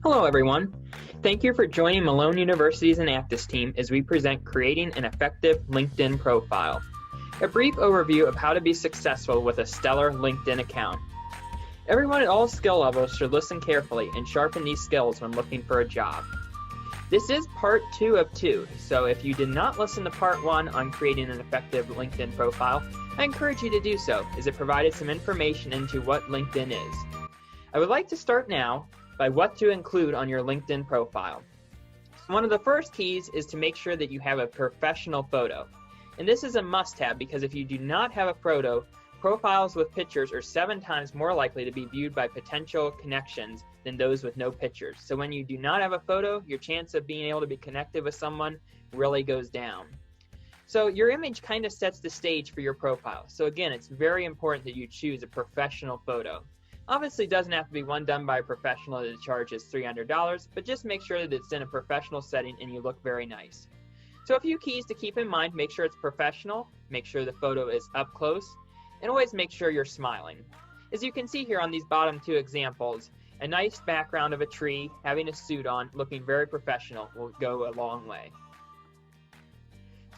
Hello, everyone. Thank you for joining Malone University's Enactus team as we present creating an effective LinkedIn profile. A brief overview of how to be successful with a stellar LinkedIn account. Everyone at all skill levels should listen carefully and sharpen these skills when looking for a job. This is part 2 of 2, so if you did not listen to part 1 on creating an effective LinkedIn profile, I encourage you to do so, as it provided some information into what LinkedIn is. I would like to start now by what to include on your LinkedIn profile. One of the first keys is to make sure that you have a professional photo. And this is a must-have because if you do not have a photo, profiles with pictures are 7 times more likely to be viewed by potential connections than those with no pictures. So when you do not have a photo, your chance of being able to be connected with someone really goes down. So your image kind of sets the stage for your profile. So again, it's very important that you choose a professional photo. Obviously, it doesn't have to be one done by a professional that charges $300, but just make sure that it's in a professional setting and you look very nice. So a few keys to keep in mind: make sure it's professional, make sure the photo is up close, and always make sure you're smiling. As you can see here on these bottom 2 examples, a nice background of a tree, having a suit on, looking very professional will go a long way.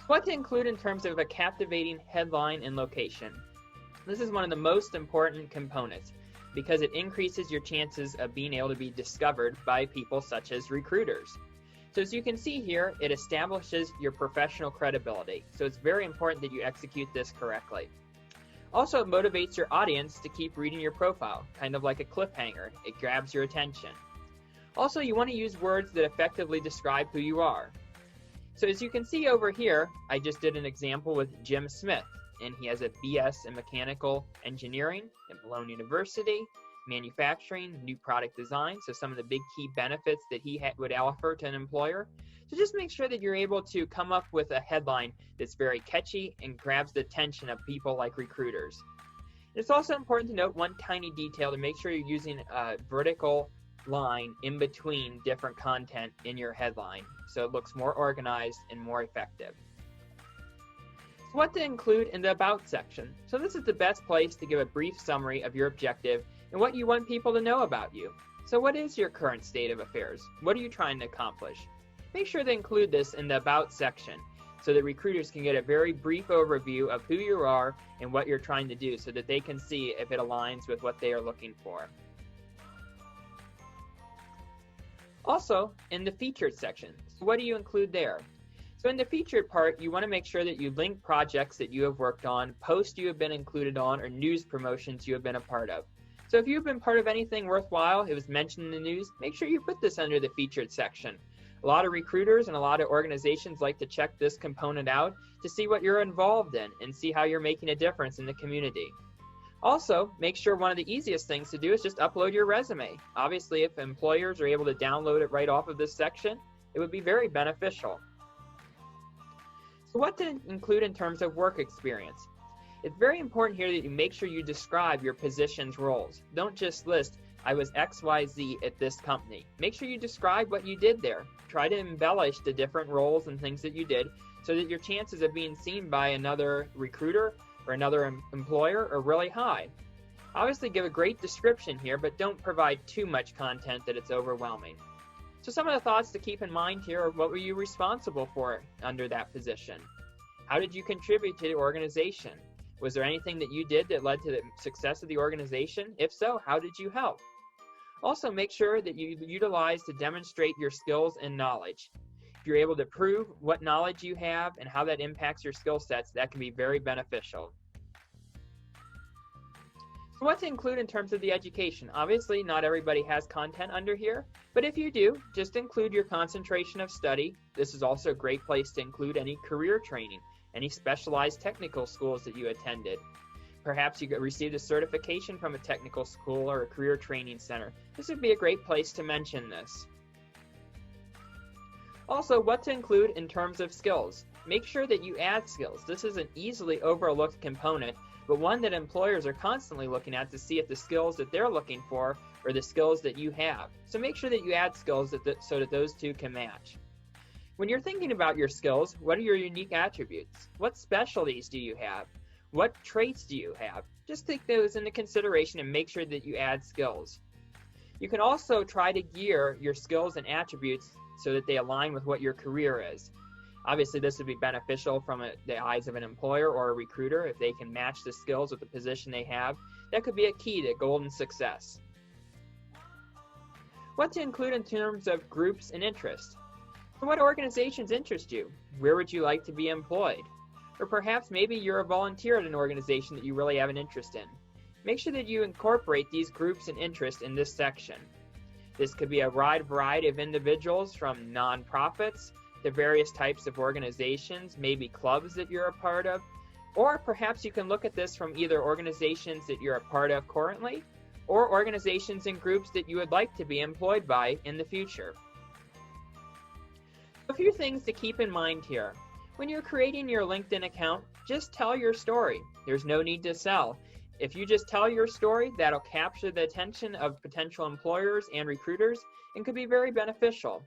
What to include in terms of a captivating headline and location. This is one of the most important components, because it increases your chances of being able to be discovered by people such as recruiters. So as you can see here, it establishes your professional credibility. So it's very important that you execute this correctly. Also, it motivates your audience to keep reading your profile, kind of like a cliffhanger. It grabs your attention. Also, you want to use words that effectively describe who you are. So as you can see over here, I just did an example with Jim Smith, and he has a BS in mechanical engineering at Malone University, manufacturing, new product design, so some of the big key benefits that he would offer to an employer. So just make sure that you're able to come up with a headline that's very catchy and grabs the attention of people like recruiters. It's also important to note one tiny detail to make sure you're using a vertical line in between different content in your headline, so it looks more organized and more effective. What to include in the About section. So this is the best place to give a brief summary of your objective and what you want people to know about you. So what is your current state of affairs? What are you trying to accomplish? Make sure to include this in the About section so that recruiters can get a very brief overview of who you are and what you're trying to do so that they can see if it aligns with what they are looking for. Also, in the Featured section, so what do you include there? So in the featured part, you want to make sure that you link projects that you have worked on, posts you have been included on, or news promotions you have been a part of. So if you've been part of anything worthwhile, it was mentioned in the news, make sure you put this under the featured section. A lot of recruiters and a lot of organizations like to check this component out to see what you're involved in and see how you're making a difference in the community. Also, make sure one of the easiest things to do is just upload your resume. Obviously, if employers are able to download it right off of this section, it would be very beneficial. So what to include in terms of work experience? It's very important here that you make sure you describe your position's roles. Don't just list, I was XYZ at this company. Make sure you describe what you did there. Try to embellish the different roles and things that you did so that your chances of being seen by another recruiter or another employer are really high. Obviously give a great description here, but don't provide too much content that it's overwhelming. So some of the thoughts to keep in mind here are: what were you responsible for under that position? How did you contribute to the organization? Was there anything that you did that led to the success of the organization? If so, how did you help? Also, make sure that you utilize to demonstrate your skills and knowledge. If you're able to prove what knowledge you have and how that impacts your skill sets, that can be very beneficial. So what to include in terms of the education? Obviously, not everybody has content under here, but if you do, just include your concentration of study. This is also a great place to include any career training, any specialized technical schools that you attended. Perhaps you received a certification from a technical school or a career training center. This would be a great place to mention this. Also, what to include in terms of skills. Make sure that you add skills. This is an easily overlooked component, but one that employers are constantly looking at to see if the skills that they're looking for are the skills that you have. So make sure that you add skills so that those two can match. When you're thinking about your skills, what are your unique attributes? What specialties do you have? What traits do you have? Just take those into consideration and make sure that you add skills. You can also try to gear your skills and attributes so that they align with what your career is. Obviously, this would be beneficial from the eyes of an employer or a recruiter if they can match the skills with the position they have. That could be a key to golden success. What to include in terms of groups and interests. What organizations interest you? Where would you like to be employed? Or perhaps maybe you're a volunteer at an organization that you really have an interest in. Make sure that you incorporate these groups and interests in this section. This could be a wide variety of individuals, from nonprofits to various types of organizations, maybe clubs that you're a part of, or perhaps you can look at this from either organizations that you're a part of currently or organizations and groups that you would like to be employed by in the future. A few things to keep in mind here. When you're creating your LinkedIn account, just tell your story. There's no need to sell. If you just tell your story, that'll capture the attention of potential employers and recruiters and could be very beneficial.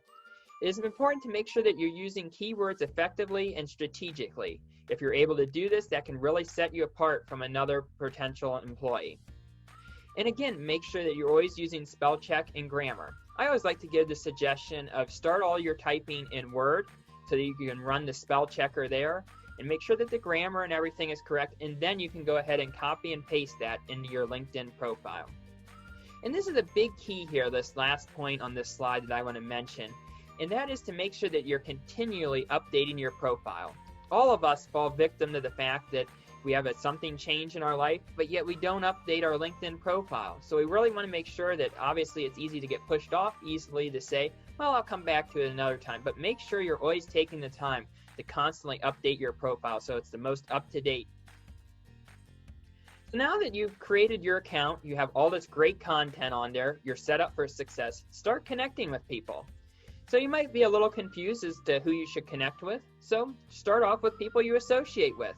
It is important to make sure that you're using keywords effectively and strategically. If you're able to do this, that can really set you apart from another potential employee. And again, make sure that you're always using spell check and grammar. I always like to give the suggestion of start all your typing in Word so that you can run the spell checker there and make sure that the grammar and everything is correct, and then you can go ahead and copy and paste that into your LinkedIn profile. And this is a big key here, this last point on this slide that I want to mention, and that is to make sure that you're continually updating your profile. All of us fall victim to the fact that we have something change in our life, but yet we don't update our LinkedIn profile. So we really want to make sure that obviously it's easy to get pushed off, easily to say, well, I'll come back to it another time, but make sure you're always taking the time to constantly update your profile so it's the most up-to-date. So now that you've created your account, you have all this great content on there, you're set up for success, start connecting with people. So you might be a little confused as to who you should connect with, so start off with people you associate with.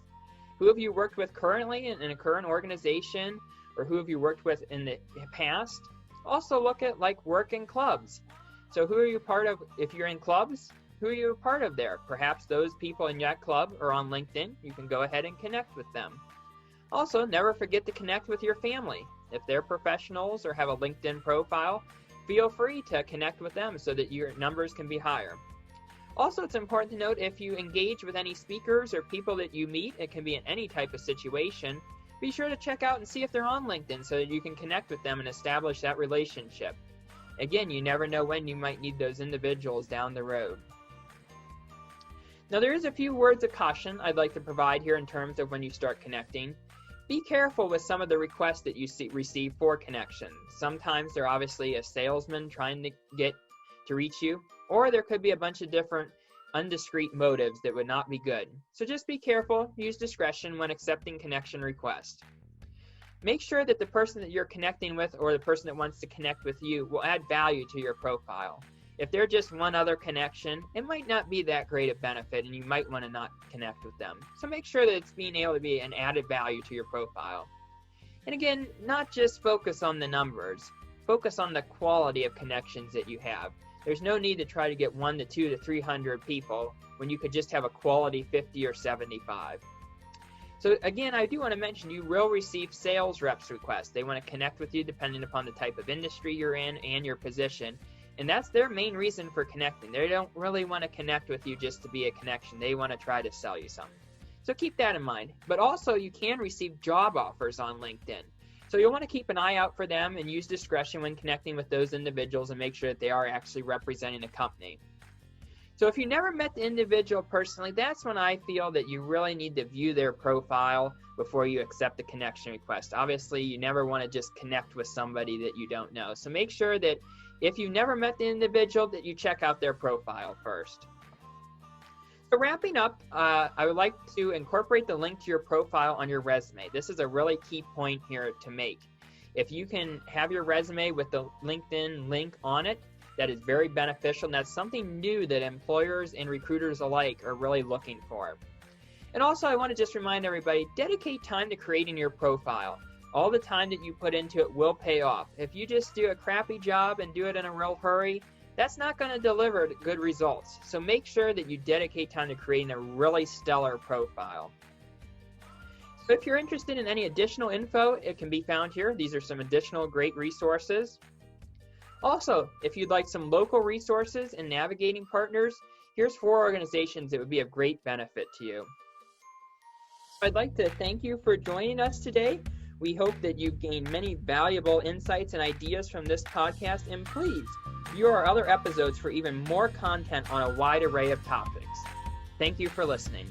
Who have you worked with currently in a current organization, or who have you worked with in the past? Also look at like work in clubs. So who are you part of if you're in clubs? Who are you a part of there? Perhaps those people in that club are on LinkedIn. You can go ahead and connect with them. Also, never forget to connect with your family. If they're professionals or have a LinkedIn profile, feel free to connect with them so that your numbers can be higher. Also, it's important to note if you engage with any speakers or people that you meet, it can be in any type of situation, be sure to check out and see if they're on LinkedIn so that you can connect with them and establish that relationship. Again, you never know when you might need those individuals down the road. Now, there is a few words of caution I'd like to provide here in terms of when you start connecting. Be careful with some of the requests that you receive for connections. Sometimes they're obviously a salesman trying to get to reach you, or there could be a bunch of different undiscreet motives that would not be good. So just be careful, use discretion when accepting connection requests. Make sure that the person that you're connecting with or the person that wants to connect with you will add value to your profile. If they're just one other connection, it might not be that great a benefit and you might want to not connect with them. So make sure that it's being able to be an added value to your profile. And again, not just focus on the numbers, focus on the quality of connections that you have. There's no need to try to get 1 to 2 to 300 people when you could just have a quality 50 or 75. So again, I do want to mention you will receive sales reps requests. They want to connect with you depending upon the type of industry you're in and your position. And that's their main reason for connecting. They don't really want to connect with you just to be a connection. They want to try to sell you something. So keep that in mind. But also you can receive job offers on LinkedIn. So you'll want to keep an eye out for them and use discretion when connecting with those individuals and make sure that they are actually representing a company. So if you never met the individual personally, that's when I feel that you really need to view their profile before you accept the connection request. Obviously, you never want to just connect with somebody that you don't know. So make sure that if you never met the individual, that you check out their profile first. So wrapping up, I would like to incorporate the link to your profile on your resume. This is a really key point here to make. If you can have your resume with the LinkedIn link on it, that is very beneficial, and that's something new that employers and recruiters alike are really looking for. And also, I want to just remind everybody, dedicate time to creating your profile. All the time that you put into it will pay off. If you just do a crappy job and do it in a real hurry, that's not going to deliver good results. So make sure that you dedicate time to creating a really stellar profile. So if you're interested in any additional info, it can be found here. These are some additional great resources. Also, if you'd like some local resources and navigating partners, here's 4 organizations that would be of great benefit to you. I'd like to thank you for joining us today. We hope that you gained many valuable insights and ideas from this podcast, and please view our other episodes for even more content on a wide array of topics. Thank you for listening.